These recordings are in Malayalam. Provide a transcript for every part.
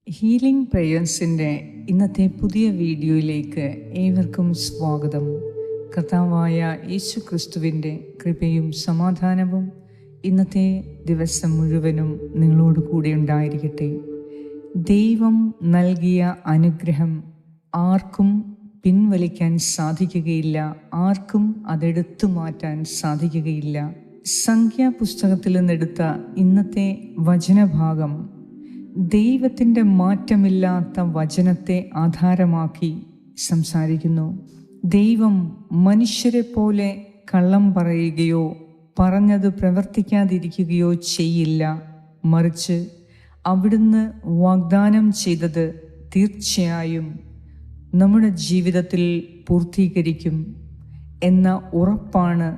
ഹീലിംഗ് പ്രേയേഴ്സിൻ്റെ ഇന്നത്തെ പുതിയ വീഡിയോയിലേക്ക് ഏവർക്കും സ്വാഗതം. കർത്താവായ യേശു ക്രിസ്തുവിൻ്റെ കൃപയും സമാധാനവും ഇന്നത്തെ ദിവസം മുഴുവനും നിങ്ങളോട് കൂടെ ഉണ്ടായിരിക്കട്ടെ. ദൈവം നൽകിയ അനുഗ്രഹം ആർക്കും പിൻവലിക്കാൻ സാധിക്കുകയില്ല, ആർക്കും അതെടുത്തു മാറ്റാൻ സാധിക്കുകയില്ല. സംഖ്യാപുസ്തകത്തിൽ നിന്നെടുത്ത ഇന്നത്തെ വചനഭാഗം ദൈവത്തിൻ്റെ മാറ്റമില്ലാത്ത വചനത്തെ ആധാരമാക്കി സംസാരിക്കുന്നു. ദൈവം മനുഷ്യരെ പോലെ കള്ളം പറയുകയോ പറഞ്ഞത് പ്രവർത്തിക്കാതിരിക്കുകയോ ചെയ്യില്ല. മറിച്ച് അവിടുന്ന് വാഗ്ദാനം ചെയ്തത് തീർച്ചയായും നമ്മുടെ ജീവിതത്തിൽ പൂർത്തീകരിക്കും എന്ന ഉറപ്പാണ്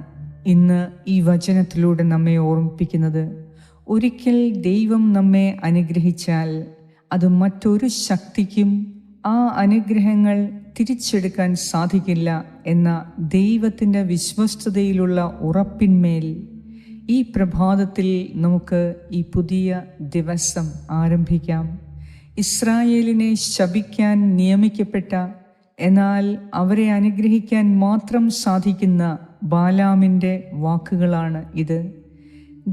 ഇന്ന് ഈ വചനത്തിലൂടെ നമ്മെ ഓർമ്മിപ്പിക്കുന്നത്. ഒരിക്കൽ ദൈവം നമ്മെ അനുഗ്രഹിച്ചാൽ അത് മറ്റൊരു ശക്തിക്കും ആ അനുഗ്രഹങ്ങൾ തിരിച്ചെടുക്കാൻ സാധിക്കില്ല എന്ന ദൈവത്തിൻ്റെ വിശ്വസ്തതയിലുള്ള ഉറപ്പിന്മേൽ ഈ പ്രഭാതത്തിൽ നമുക്ക് ഈ പുതിയ ദിവസം ആരംഭിക്കാം. ഇസ്രായേലിനെ ശപിക്കാൻ നിയമിക്കപ്പെട്ട എന്നാൽ അവരെ അനുഗ്രഹിക്കാൻ മാത്രം സാധിക്കുന്ന ബാലാമിൻ്റെ വാക്കുകളാണ് ഇത്.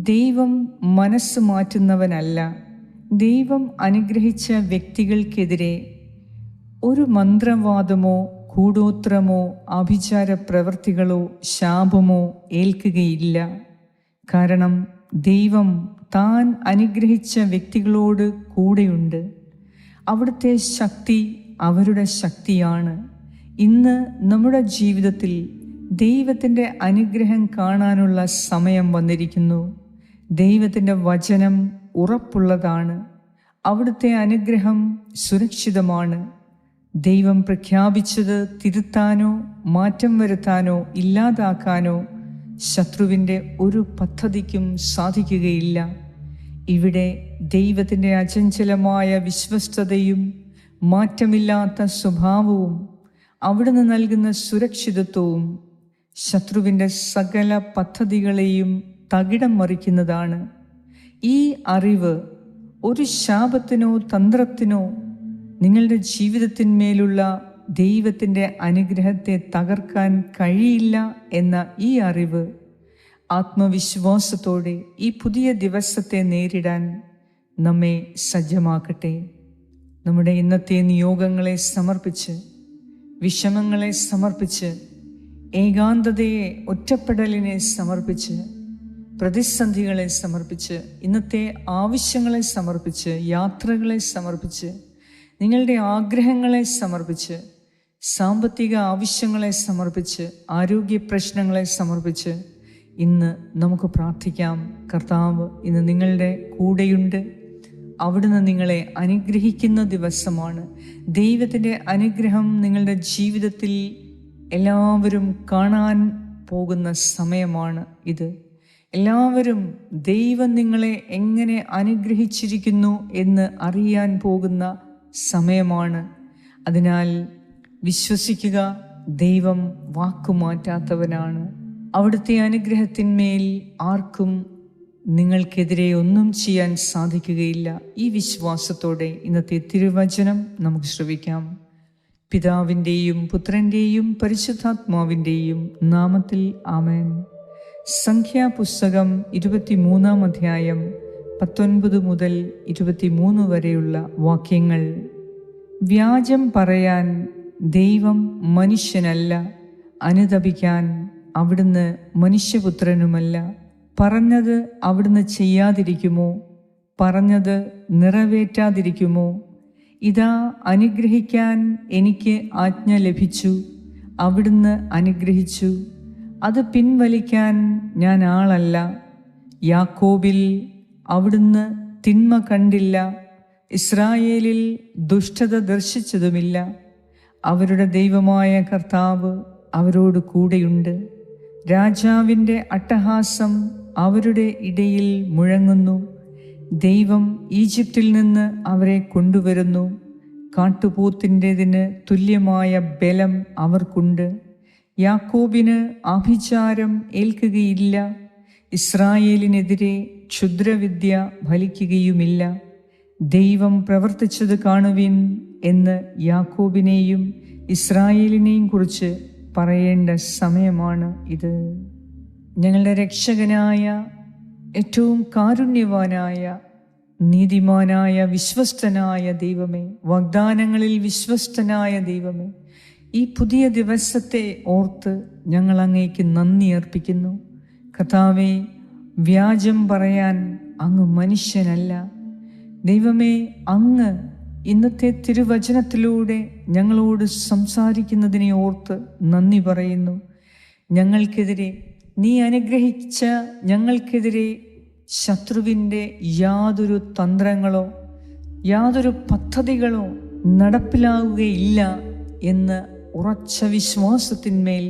ദൈവം മനസ്സ് മാറ്റുന്നവനല്ല. ദൈവം അനുഗ്രഹിച്ച വ്യക്തികൾക്കെതിരെ ഒരു മന്ത്രവാദമോ കൂടോത്രമോ ആഭിചാര പ്രവൃത്തികളോ ശാപമോ ഏൽക്കുകയില്ല. കാരണം ദൈവം താൻ അനുഗ്രഹിച്ച വ്യക്തികളോട് കൂടെയുണ്ട്. അവിടുത്തെ ശക്തി അവരുടെ ശക്തിയാണ്. ഇന്ന് നമ്മുടെ ജീവിതത്തിൽ ദൈവത്തിൻ്റെ അനുഗ്രഹം കാണാനുള്ള സമയം വന്നിരിക്കുന്നു. ദൈവത്തിൻ്റെ വചനം ഉറപ്പുള്ളതാണ്. അവിടുത്തെ അനുഗ്രഹം സുരക്ഷിതമാണ്. ദൈവം പ്രഖ്യാപിച്ചത് തിരുത്താനോ മാറ്റം വരുത്താനോ ഇല്ലാതാക്കാനോ ശത്രുവിൻ്റെ ഒരു പദ്ധതിക്കും സാധിക്കുകയില്ല. ഇവിടെ ദൈവത്തിൻ്റെ അചഞ്ചലമായ വിശ്വസ്തതയും മാറ്റമില്ലാത്ത സ്വഭാവവും അവിടുന്ന് നൽകുന്ന സുരക്ഷിതത്വവും ശത്രുവിൻ്റെ സകല പദ്ധതികളെയും തകിടം മറിക്കുന്നതാണ്. ഈ അറിവ് ഒരു ശാപത്തിനോ തന്ത്രത്തിനോ നിങ്ങളുടെ ജീവിതത്തിന്മേലുള്ള ദൈവത്തിൻ്റെ അനുഗ്രഹത്തെ തകർക്കാൻ കഴിയില്ല എന്ന ഈ അറിവ് ആത്മവിശ്വാസത്തോടെ ഈ പുതിയ ദിവസത്തെ നേരിടാൻ നമ്മെ സജ്ജമാക്കട്ടെ. നമ്മുടെ ഇന്നത്തെ നിയോഗങ്ങളെ സമർപ്പിച്ച്, വിഷമങ്ങളെ സമർപ്പിച്ച്, ഏകാന്തതയെ ഒറ്റപ്പെടലിനെ സമർപ്പിച്ച്, പ്രതിസന്ധികളെ സമർപ്പിച്ച്, ഇന്നത്തെ ആവശ്യങ്ങളെ സമർപ്പിച്ച്, യാത്രകളെ സമർപ്പിച്ച്, നിങ്ങളുടെ ആഗ്രഹങ്ങളെ സമർപ്പിച്ച്, സാമ്പത്തിക ആവശ്യങ്ങളെ സമർപ്പിച്ച്, ആരോഗ്യ പ്രശ്നങ്ങളെ സമർപ്പിച്ച് ഇന്ന് നമുക്ക് പ്രാർത്ഥിക്കാം. കർത്താവ് ഇന്ന് നിങ്ങളുടെ കൂടെയുണ്ട്. അവിടുന്ന് നിങ്ങളെ അനുഗ്രഹിക്കുന്ന ദിവസമാണ്. ദൈവത്തിൻ്റെ അനുഗ്രഹം നിങ്ങളുടെ ജീവിതത്തിൽ എല്ലാവരും കാണാൻ പോകുന്ന സമയമാണ് ഇത്. എല്ലാവരും ദൈവം നിങ്ങളെ എങ്ങനെ അനുഗ്രഹിച്ചിരിക്കുന്നു എന്ന് അറിയാൻ പോകുന്ന സമയമാണ്. അതിനാൽ വിശ്വസിക്കുക, ദൈവം വാക്കുമാറ്റാത്തവനാണ്. അവിടുത്തെ അനുഗ്രഹത്തിന്മേൽ ആർക്കും നിങ്ങൾക്കെതിരെ ഒന്നും ചെയ്യാൻ സാധിക്കുകയില്ല. ഈ വിശ്വാസത്തോടെ ഇന്നത്തെ തിരുവചനം നമുക്ക് ശ്രവിക്കാം. പിതാവിൻ്റെയും പുത്രൻ്റെയും പരിശുദ്ധാത്മാവിൻ്റെയും നാമത്തിൽ ആമേൻ. സംഖ്യാപുസ്തകം 23-ാം അധ്യായം 19 മുതൽ 23 വരെയുള്ള വാക്യങ്ങൾ. വ്യാജം പറയാൻ ദൈവം മനുഷ്യനല്ല, അനുതപിക്കാൻ അവിടുന്ന് മനുഷ്യപുത്രനുമല്ല. പറഞ്ഞത് അവിടുന്ന് ചെയ്യാതിരിക്കുമോ? പറഞ്ഞത് നിറവേറ്റാതിരിക്കുമോ? ഇതാ, അനുഗ്രഹിക്കാൻ എനിക്ക് ആജ്ഞ ലഭിച്ചു, അവിടുന്ന് അനുഗ്രഹിച്ചു. അത് പിൻവലിക്കാൻ ഞാൻ ആളല്ല. യാക്കോബിൽ അവിടുന്ന് തിന്മ കണ്ടില്ല, ഇസ്രായേലിൽ ദുഷ്ടത ദർശിച്ചതുമില്ല. അവരുടെ ദൈവമായ കർത്താവ് അവരോട് കൂടെയുണ്ട്. രാജാവിൻ്റെ അട്ടഹാസം അവരുടെ ഇടയിൽ മുഴങ്ങുന്നു. ദൈവം ഈജിപ്തിൽ നിന്ന് അവരെ കൊണ്ടുവരുന്നു. കാട്ടുപോത്തിൻ്റെതിന് തുല്യമായ ബലം അവർക്കുണ്ട്. യാക്കോബിന് ആഭിചാരം ഏൽക്കുകയില്ല. ഇസ്രായേലിനെതിരെ ക്ഷുദ്രവിദ്യ ഫലിക്കുകയുമില്ല. ദൈവം പ്രവർത്തിച്ചത് കാണുവിൻ എന്ന് യാക്കോബിനെയും ഇസ്രായേലിനെയും കുറിച്ച് പറയേണ്ട സമയമാണ് ഇത്. ഞങ്ങളുടെ രക്ഷകനായ, ഏറ്റവും കാരുണ്യവാനായ, നീതിമാനായ, വിശ്വസ്തനായ ദൈവമേ, വാഗ്ദാനങ്ങളിൽ വിശ്വസ്തനായ ദൈവമേ, ഈ പുതിയ ദിവസത്തെ ഓർത്ത് ഞങ്ങൾ അങ്ങേക്ക് നന്ദി അർപ്പിക്കുന്നു. കർത്താവേ, വ്യാജം പറയാൻ അങ്ങ് മനുഷ്യനല്ല. ദൈവമേ, അങ്ങ് ഇന്നത്തെ തിരുവചനത്തിലൂടെ ഞങ്ങളോട് സംസാരിക്കുന്നതിനെ ഓർത്ത് നന്ദി പറയുന്നു. ഞങ്ങൾക്കെതിരെ നീ അനുഗ്രഹിച്ച ഞങ്ങൾക്കെതിരെ ശത്രുവിൻ്റെ യാതൊരു തന്ത്രങ്ങളോ യാതൊരു പദ്ധതികളോ നടപ്പിലാവുകയില്ല എന്ന് ഉറച്ച വിശ്വാസത്തിന്മേൽ,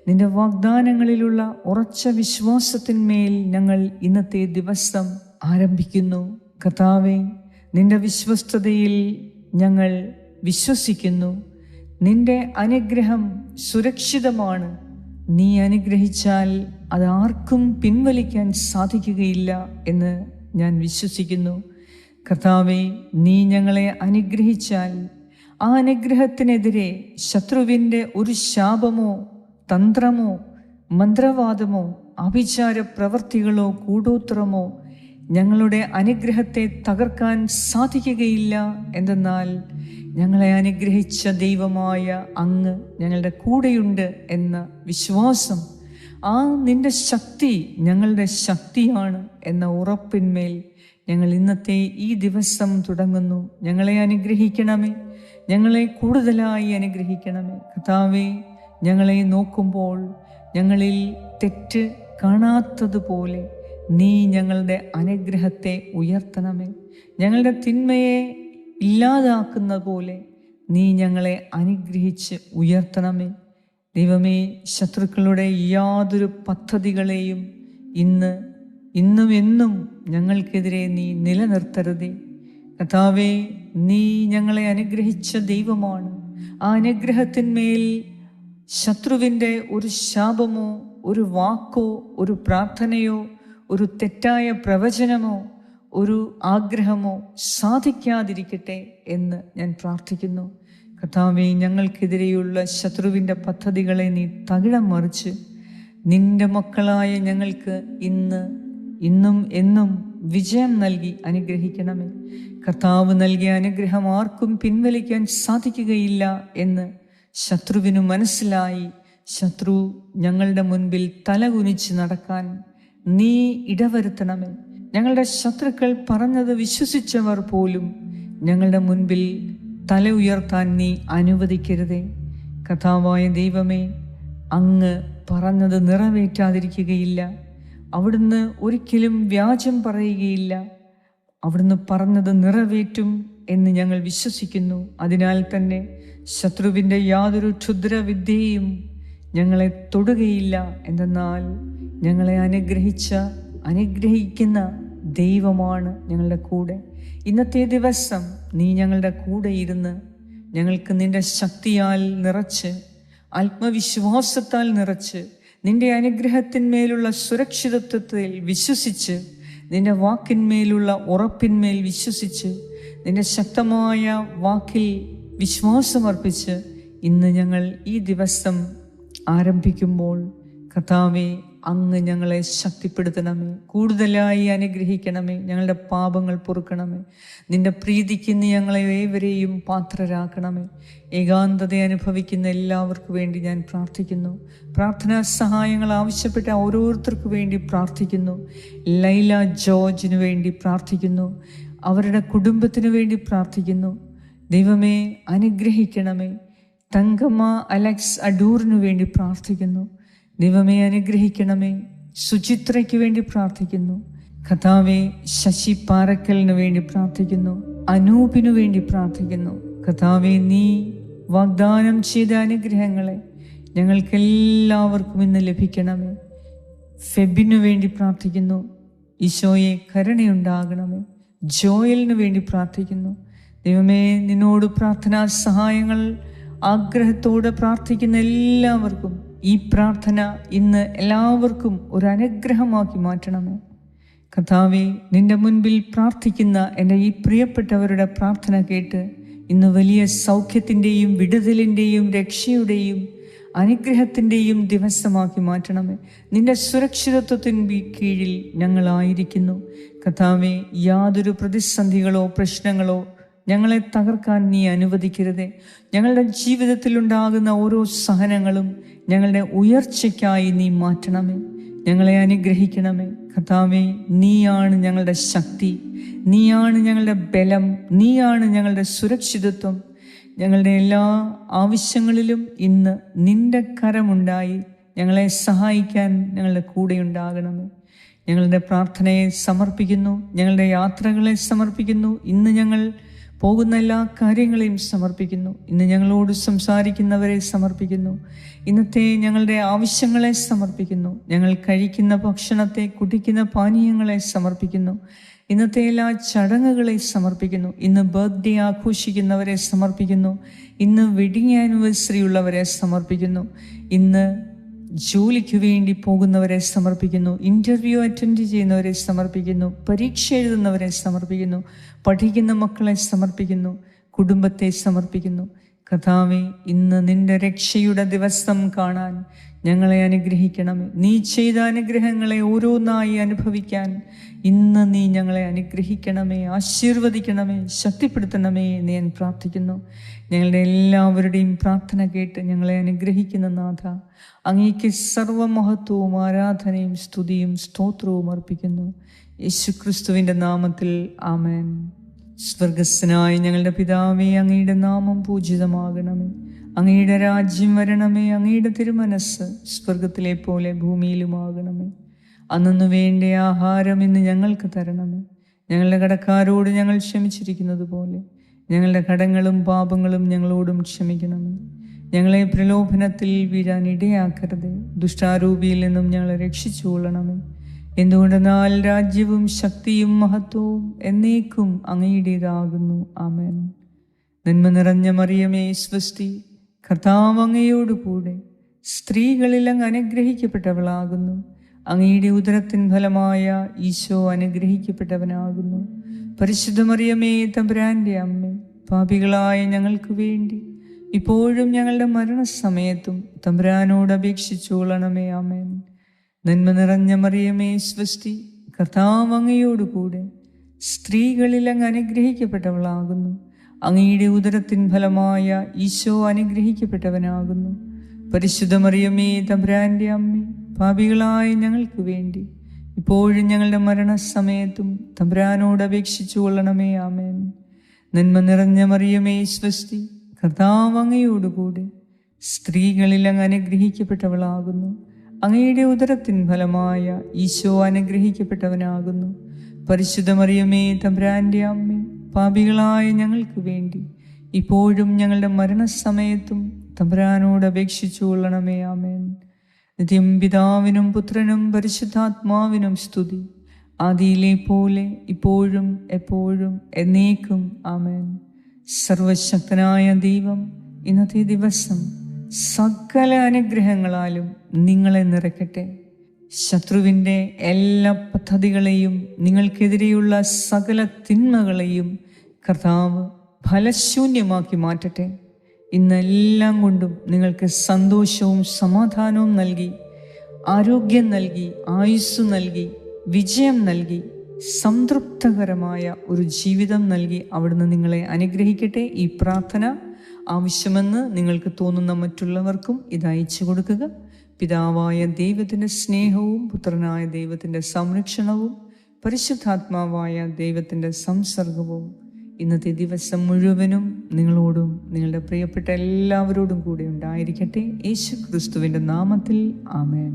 നിന്റെ വാഗ്ദാനങ്ങളിലുള്ള ഉറച്ച വിശ്വാസത്തിന്മേൽ ഞങ്ങൾ ഇന്നത്തെ ദിവസം ആരംഭിക്കുന്നു. കർത്താവേ, നിന്റെ വിശ്വസ്തതയിൽ ഞങ്ങൾ വിശ്വസിക്കുന്നു. നിന്റെ അനുഗ്രഹം സുരക്ഷിതമാണ്. നീ അനുഗ്രഹിച്ചാൽ അതാർക്കും പിൻവലിക്കാൻ സാധിക്കുകയില്ല എന്ന് ഞാൻ വിശ്വസിക്കുന്നു. കർത്താവേ, നീ ഞങ്ങളെ അനുഗ്രഹിച്ചാൽ ആ അനുഗ്രഹത്തിനെതിരെ ശത്രുവിൻ്റെ ഒരു ശാപമോ തന്ത്രമോ മന്ത്രവാദമോ ആഭിചാര പ്രവൃത്തികളോ കൂടോത്രമോ ഞങ്ങളുടെ അനുഗ്രഹത്തെ തകർക്കാൻ സാധിക്കുകയില്ല. എന്തെന്നാൽ ഞങ്ങളെ അനുഗ്രഹിച്ച ദൈവമായ അങ്ങ് ഞങ്ങളുടെ കൂടെയുണ്ട് എന്ന വിശ്വാസം, ആ നിന്റെ ശക്തി ഞങ്ങളുടെ ശക്തിയാണ് എന്ന ഉറപ്പിന്മേൽ ഞങ്ങൾ ഇന്നത്തെ ഈ ദിവസം തുടങ്ങുന്നു. ഞങ്ങളെ അനുഗ്രഹിക്കണമേ, ഞങ്ങളെ കൂടുതലായി അനുഗ്രഹിക്കണമേ. കർത്താവേ, ഞങ്ങളെ നോക്കുമ്പോൾ ഞങ്ങളിൽ തെറ്റ് കാണാത്തതുപോലെ നീ ഞങ്ങളുടെ അനുഗ്രഹത്തെ ഉയർത്തണമേ. ഞങ്ങളുടെ തിന്മയെ ഇല്ലാതാക്കുന്ന പോലെ നീ ഞങ്ങളെ അനുഗ്രഹിച്ച് ഉയർത്തണമേ. ദൈവമേ, ശത്രുക്കളുടെ യാതൊരു പദ്ധതികളെയും ഇന്നും എന്നും ഞങ്ങൾക്കെതിരെ നീ നിലനിർത്തരുതേ. കർത്താവേ, നീ ഞങ്ങളെ അനുഗ്രഹിച്ച ദൈവമാണ്. ആ അനുഗ്രഹത്തിന്മേൽ ശത്രുവിൻ്റെ ഒരു ശാപമോ ഒരു വാക്കോ ഒരു പ്രാർത്ഥനയോ ഒരു തെറ്റായ പ്രവചനമോ ഒരു ആഗ്രഹമോ സാധിക്കാതിരിക്കട്ടെ എന്ന് ഞാൻ പ്രാർത്ഥിക്കുന്നു. കർത്താവേ, ഞങ്ങൾക്കെതിരെയുള്ള ശത്രുവിൻ്റെ പദ്ധതികളെ നീ തകിടം മറിച്ച് നിന്റെ മക്കളായ ഞങ്ങൾക്ക് ഇന്നും എന്നും വിജയം നൽകി അനുഗ്രഹിക്കണമേ. കർത്താവ് നൽകിയ അനുഗ്രഹം ആർക്കും പിൻവലിക്കാൻ സാധിക്കുകയില്ല എന്ന് ശത്രുവിനു മനസ്സിലായി. ശത്രു ഞങ്ങളുടെ മുൻപിൽ തലകുനിച്ച് നടക്കാൻ നീ ഇടവരുത്തണമേ. ഞങ്ങളുടെ ശത്രുക്കൾ പറഞ്ഞത് വിശ്വസിച്ചവർ പോലും ഞങ്ങളുടെ മുൻപിൽ തല ഉയർത്താൻ നീ അനുവദിക്കരുതേ. കർത്താവായ ദൈവമേ, അങ്ങ് പറഞ്ഞത് നിറവേറ്റാതിരിക്കുകയില്ല. അവിടുന്ന് ഒരിക്കലും വ്യാജം പറയുകയില്ല. അവിടുന്ന് പറഞ്ഞത് നിറവേറ്റും എന്ന് ഞങ്ങൾ വിശ്വസിക്കുന്നു. അതിനാൽ തന്നെ ശത്രുവിൻ്റെ യാതൊരു ക്ഷുദ്രവിദ്യയും ഞങ്ങളെ തൊടുകയില്ല. എന്തെന്നാൽ ഞങ്ങളെ അനുഗ്രഹിക്കുന്ന ദൈവമാണ് ഞങ്ങളുടെ കൂടെ. ഇന്നത്തെ ദിവസം നീ ഞങ്ങളുടെ കൂടെ ഇരുന്ന് ഞങ്ങൾക്ക് നിന്റെ ശക്തിയാൽ നിറച്ച്, ആത്മവിശ്വാസത്താൽ നിറച്ച്, നിന്റെ അനുഗ്രഹത്തിന്മേലുള്ള സുരക്ഷിതത്വത്തിൽ വിശ്വസിച്ച്, നിന്റെ വാക്കിന്മേലുള്ള ഉറപ്പിന്മേൽ വിശ്വസിച്ച്, നിന്റെ ശക്തമായ വാക്കിൽ വിശ്വാസമർപ്പിച്ച് ഇന്ന് ഞങ്ങൾ ഈ ദിവസം ആരംഭിക്കുമ്പോൾ കർത്താവേ, അങ്ങ് ഞങ്ങളെ ശക്തിപ്പെടുത്തണമേ, കൂടുതലായി അനുഗ്രഹിക്കണമേ, ഞങ്ങളുടെ പാപങ്ങൾ പൊറുക്കണമേ. നിന്റെ പ്രീതിക്ക് നീ ഞങ്ങളെ ഏവരെയും പാത്രരാക്കണമേ. ഏകാന്തത അനുഭവിക്കുന്ന എല്ലാവർക്കു വേണ്ടി ഞാൻ പ്രാർത്ഥിക്കുന്നു. പ്രാർത്ഥനാ സഹായങ്ങൾ ആവശ്യപ്പെട്ട ഓരോരുത്തർക്കു വേണ്ടി പ്രാർത്ഥിക്കുന്നു. ലൈല ജോർജിനു വേണ്ടി പ്രാർത്ഥിക്കുന്നു. അവരുടെ കുടുംബത്തിനു വേണ്ടി പ്രാർത്ഥിക്കുന്നു. ദൈവമേ, അനുഗ്രഹിക്കണമേ. തങ്കമ്മ അലക്സ് അഡൂറിനു വേണ്ടി പ്രാർത്ഥിക്കുന്നു. ദൈവമേ, അനുഗ്രഹിക്കണമേ. സുചിത്രയ്ക്ക് വേണ്ടി പ്രാർത്ഥിക്കുന്നു. കർത്താവേ, ശശി പാറക്കലിനു വേണ്ടി പ്രാർത്ഥിക്കുന്നു. അനൂപിനു വേണ്ടി പ്രാർത്ഥിക്കുന്നു. കർത്താവേ, നീ വാഗ്ദാനം ചെയ്ത അനുഗ്രഹങ്ങളെ ഞങ്ങൾക്കെല്ലാവർക്കും ഇന്ന് ലഭിക്കണമേ. ഫെബിനു വേണ്ടി പ്രാർത്ഥിക്കുന്നു. ഈശോയെ, കരുണയുണ്ടാകണമേ. ജോയലിനു വേണ്ടി പ്രാർത്ഥിക്കുന്നു. ദൈവമേ, നിന്നോട് പ്രാർത്ഥനാ സഹായങ്ങൾ ആഗ്രഹത്തോടെ പ്രാർത്ഥിക്കുന്ന എല്ലാവർക്കും ഈ പ്രാർത്ഥന ഇന്ന് എല്ലാവർക്കും ഒരു അനുഗ്രഹമാക്കി മാറ്റണമേ. കർത്താവേ, നിന്റെ മുൻപിൽ പ്രാർത്ഥിക്കുന്ന എൻ്റെ ഈ പ്രിയപ്പെട്ടവരുടെ പ്രാർത്ഥന കേട്ട് ഇന്ന് വലിയ സൗഖ്യത്തിൻ്റെയും വിടുതലിൻ്റെയും രക്ഷയുടെയും അനുഗ്രഹത്തിൻ്റെയും ദിവസമാക്കി മാറ്റണമേ. നിന്റെ സുരക്ഷിതത്വത്തിന് കീഴിൽ ഞങ്ങളായിരിക്കുന്നു. കർത്താവേ, യാതൊരു പ്രതിസന്ധികളോ പ്രശ്നങ്ങളോ ഞങ്ങളെ തകർക്കാൻ നീ അനുവദിക്കരുതേ. ഞങ്ങളുടെ ജീവിതത്തിലുണ്ടാകുന്ന ഓരോ സഹനങ്ങളും ഞങ്ങളുടെ ഉയർച്ചയ്ക്കായി നീ മാറ്റണമേ. ഞങ്ങളെ അനുഗ്രഹിക്കണമേ. കർത്താവേ, നീയാണ് ഞങ്ങളുടെ ശക്തി, നീയാണ് ഞങ്ങളുടെ ബലം, നീയാണ് ഞങ്ങളുടെ സുരക്ഷിതത്വം. ഞങ്ങളുടെ എല്ലാ ആവശ്യങ്ങളിലും ഇന്ന് നിന്റെ കരമുണ്ടായി ഞങ്ങളെ സഹായിക്കാൻ ഞങ്ങളുടെ കൂടെ ഉണ്ടാകണമേ. ഞങ്ങളുടെ പ്രാർത്ഥനയെ സമർപ്പിക്കുന്നു, ഞങ്ങളുടെ യാത്രകളെ സമർപ്പിക്കുന്നു, ഇന്ന് ഞങ്ങൾ പോകുന്ന എല്ലാ കാര്യങ്ങളെയും സമർപ്പിക്കുന്നു. ഇന്ന് ഞങ്ങളോട് സംസാരിക്കുന്നവരെ സമർപ്പിക്കുന്നു. ഇന്നത്തെ ഞങ്ങളുടെ ആവശ്യങ്ങളെ സമർപ്പിക്കുന്നു. ഞങ്ങൾ കഴിക്കുന്ന ഭക്ഷണത്തെ, കുടിക്കുന്ന പാനീയങ്ങളെ സമർപ്പിക്കുന്നു. ഇന്നത്തെ എല്ലാ ചടങ്ങുകളെ സമർപ്പിക്കുന്നു. ഇന്ന് ബർത്ത്ഡേ ആഘോഷിക്കുന്നവരെ സമർപ്പിക്കുന്നു. ഇന്ന് വെഡിങ് ആനിവേഴ്സറി ഉള്ളവരെ സമർപ്പിക്കുന്നു. ഇന്ന് ജോലിക്ക് വേണ്ടി പോകുന്നവരെ സമർപ്പിക്കുന്നു. ഇൻ്റർവ്യൂ അറ്റൻഡ് ചെയ്യുന്നവരെ സമർപ്പിക്കുന്നു. പരീക്ഷ എഴുതുന്നവരെ സമർപ്പിക്കുന്നു. പഠിക്കുന്ന മക്കളെ സമർപ്പിക്കുന്നു. കുടുംബത്തെ സമർപ്പിക്കുന്നു. കർത്താവേ, ഇന്ന് നിന്റെ രക്ഷയുടെ ദിവസം കാണാൻ ഞങ്ങളെ അനുഗ്രഹിക്കണമേ. നീ ചെയ്ത അനുഗ്രഹങ്ങളെ ഓരോന്നായി അനുഭവിക്കാൻ ഇന്ന് നീ ഞങ്ങളെ അനുഗ്രഹിക്കണമേ, ആശീർവദിക്കണമേ, ശക്തിപ്പെടുത്തണമേ എന്ന് ഞാൻ പ്രാർത്ഥിക്കുന്നു. ഞങ്ങളുടെ എല്ലാവരുടെയും പ്രാർത്ഥന കേട്ട് ഞങ്ങളെ അനുഗ്രഹിക്കുന്ന നാഥ, അങ്ങേക്ക് സർവമഹത്വവും ആരാധനയും സ്തുതിയും സ്തോത്രവും അർപ്പിക്കുന്നു. യേശുക്രിസ്തുവിൻ്റെ നാമത്തിൽ ആമേൻ. സ്വർഗസ്ഥനായ ഞങ്ങളുടെ പിതാവേ, അങ്ങയുടെ നാമം പൂജിതമാകണമേ. അങ്ങയുടെ രാജ്യം വരണമേ. അങ്ങയുടെ തിരുമനസ്സ് സ്വർഗത്തിലെ പോലെ ഭൂമിയിലുമാകണമേ. അന്നു വേണ്ട ആഹാരം ഇന്ന് ഞങ്ങൾക്ക് തരണമേ. ഞങ്ങളുടെ കടക്കാരോട് ഞങ്ങൾ ക്ഷമിച്ചിരിക്കുന്നത് പോലെ ഞങ്ങളുടെ കടങ്ങളും പാപങ്ങളും ഞങ്ങളോടും ക്ഷമിക്കണമേ. ഞങ്ങളെ പ്രലോഭനത്തിൽ വീഴാൻ ഇടയാക്കരുതേ. ദുഷ്ടാരൂപിയിൽ നിന്നും ഞങ്ങളെ രക്ഷിച്ചുകൊള്ളണമേ. എന്തുകൊണ്ടെന്നാൽ രാജ്യവും ശക്തിയും മഹത്വവും എന്നേക്കും അങ്ങയുടേതാകുന്നു. ആമേൻ. നന്മ നിറഞ്ഞ മറിയമേ, സ്വസ്തി, കർത്താവ് അങ്ങയോട് കൂടെ സ്ത്രീകളിൽ അങ്ങ് അനുഗ്രഹിക്കപ്പെട്ടവളാകുന്നു. അങ്ങയുടെ ഉദരത്തിൻ ഫലമായ ഈശോ അനുഗ്രഹിക്കപ്പെട്ടവനാകുന്നു. പരിശുദ്ധ മറിയമേ, തമ്പുരാന്റെ അമ്മേ, പാപികളായ ഞങ്ങൾക്ക് വേണ്ടി ഇപ്പോഴും ഞങ്ങളുടെ മരണസമയത്തും തമ്പുരാനോട് അപേക്ഷിച്ചുകൊള്ളണമേ. ആമേൻ. നന്മ നിറഞ്ഞ മറിയമേ, സ്വസ്തി, കർത്താവ് അങ്ങയോട് കൂടെ സ്ത്രീകളിൽ അങ്ങ് അനുഗ്രഹിക്കപ്പെട്ടവളാകുന്നു. അങ്ങയുടെ ഉദരത്തിൻ ഫലമായ ഈശോ അനുഗ്രഹിക്കപ്പെട്ടവനാകുന്നു. പരിശുദ്ധ മറിയമേ, തമ്പുരാന്റെ അമ്മേ, പാപികളായ ഞങ്ങൾക്ക് വേണ്ടി ഇപ്പോഴും ഞങ്ങളുടെ മരണസമയത്തും തമ്പുരാനോട് അപേക്ഷിച്ചു കൊള്ളണമേ. ആമേൻ. നന്മ നിറഞ്ഞ മറിയമേ, സ്വസ്തി, കർത്താവ് അങ്ങയോടുകൂടെ സ്ത്രീകളിൽ അങ്ങ് അനുഗ്രഹിക്കപ്പെട്ടവളാകുന്നു. അങ്ങയുടെ ഉദരത്തിൻ ഫലമായ ഈശോ അനുഗ്രഹിക്കപ്പെട്ടവനാകുന്നു. പരിശുദ്ധ മറിയമേ, തമ്പുരാന്റെ അമ്മേ, പാപികളായ ഞങ്ങൾക്ക് വേണ്ടി ഇപ്പോഴും ഞങ്ങളുടെ മരണസമയത്തും തമ്പുരാനോട് അപേക്ഷിച്ചു കൊള്ളണമേ. ആമേൻ. നിത്യം പിതാവിനും പുത്രനും പരിശുദ്ധാത്മാവിനും സ്തുതി, ആദിയിലെ പോലെ ഇപ്പോഴും എപ്പോഴും എന്നേക്കും. ആമേൻ. സർവശക്തനായ ദൈവം ഇന്നത്തെ ദിവസം സകല അനുഗ്രഹങ്ങളാലും നിങ്ങളെ നിറയ്ക്കട്ടെ. ശത്രുവിൻ്റെ എല്ലാ പദ്ധതികളെയും നിങ്ങൾക്കെതിരെയുള്ള സകല തിന്മകളെയും കർത്താവ് ഫലശൂന്യമാക്കി മാറ്റട്ടെ. ഇന്നെല്ലാം കൊണ്ടും നിങ്ങൾക്ക് സന്തോഷവും സമാധാനവും നൽകി, ആരോഗ്യം നൽകി, ആയുസ്സു നൽകി, വിജയം നൽകി, സംതൃപ്തകരമായ ഒരു ജീവിതം നൽകി അവിടുന്ന് നിങ്ങളെ അനുഗ്രഹിക്കട്ടെ. ഈ പ്രാർത്ഥന ആവശ്യമെന്ന് നിങ്ങൾക്ക് തോന്നുന്ന മറ്റുള്ളവർക്കും ഇത് അയച്ചു കൊടുക്കുക. പിതാവായ ദൈവത്തിൻ്റെ സ്നേഹവും പുത്രനായ ദൈവത്തിൻ്റെ സംരക്ഷണവും പരിശുദ്ധാത്മാവായ ദൈവത്തിൻ്റെ സംസർഗവും ഇന്നത്തെ ദിവസം മുഴുവനും നിങ്ങളോടും നിങ്ങളുടെ പ്രിയപ്പെട്ട എല്ലാവരോടും കൂടെ ഉണ്ടായിരിക്കട്ടെ. യേശു ക്രിസ്തുവിൻ്റെ നാമത്തിൽ ആമേൻ.